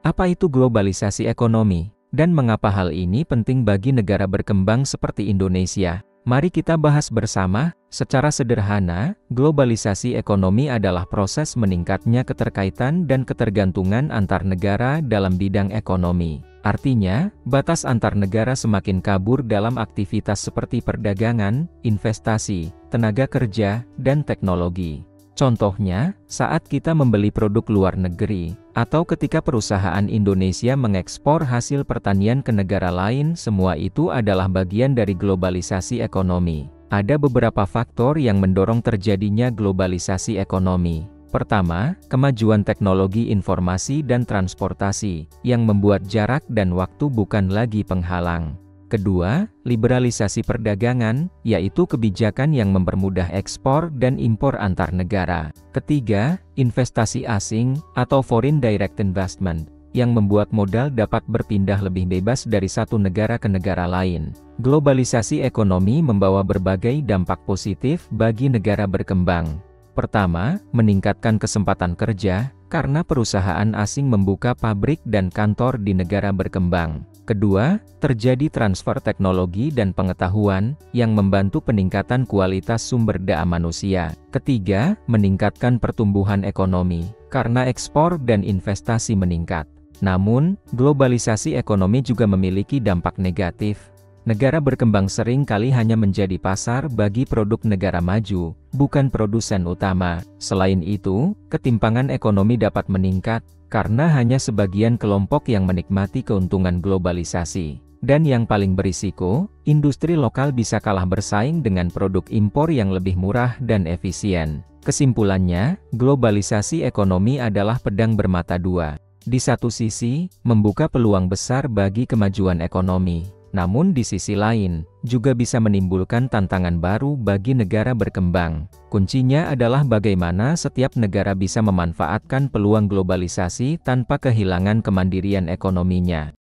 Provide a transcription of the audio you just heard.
Apa itu globalisasi ekonomi? Dan mengapa hal ini penting bagi negara berkembang seperti Indonesia? Mari kita bahas bersama. Secara sederhana, globalisasi ekonomi adalah proses meningkatnya keterkaitan dan ketergantungan antar negara dalam bidang ekonomi. Artinya, batas antar negara semakin kabur dalam aktivitas seperti perdagangan, investasi, tenaga kerja, dan teknologi. Contohnya, saat kita membeli produk luar negeri, atau ketika perusahaan Indonesia mengekspor hasil pertanian ke negara lain, semua itu adalah bagian dari globalisasi ekonomi. Ada beberapa faktor yang mendorong terjadinya globalisasi ekonomi. Pertama, kemajuan teknologi informasi dan transportasi, yang membuat jarak dan waktu bukan lagi penghalang. Kedua, liberalisasi perdagangan, yaitu kebijakan yang mempermudah ekspor dan impor antar negara. Ketiga, investasi asing, atau foreign direct investment, yang membuat modal dapat berpindah lebih bebas dari satu negara ke negara lain. Globalisasi ekonomi membawa berbagai dampak positif bagi negara berkembang. Pertama, meningkatkan kesempatan kerja, karena perusahaan asing membuka pabrik dan kantor di negara berkembang. Kedua, terjadi transfer teknologi dan pengetahuan, yang membantu peningkatan kualitas sumber daya manusia. Ketiga, meningkatkan pertumbuhan ekonomi, karena ekspor dan investasi meningkat. Namun, globalisasi ekonomi juga memiliki dampak negatif. Negara berkembang sering kali hanya menjadi pasar bagi produk negara maju, bukan produsen utama. Selain itu, ketimpangan ekonomi dapat meningkat, karena hanya sebagian kelompok yang menikmati keuntungan globalisasi. Dan yang paling berisiko, industri lokal bisa kalah bersaing dengan produk impor yang lebih murah dan efisien. Kesimpulannya, globalisasi ekonomi adalah pedang bermata dua. Di satu sisi, membuka peluang besar bagi kemajuan ekonomi. Namun di sisi lain, juga bisa menimbulkan tantangan baru bagi negara berkembang. Kuncinya adalah bagaimana setiap negara bisa memanfaatkan peluang globalisasi tanpa kehilangan kemandirian ekonominya.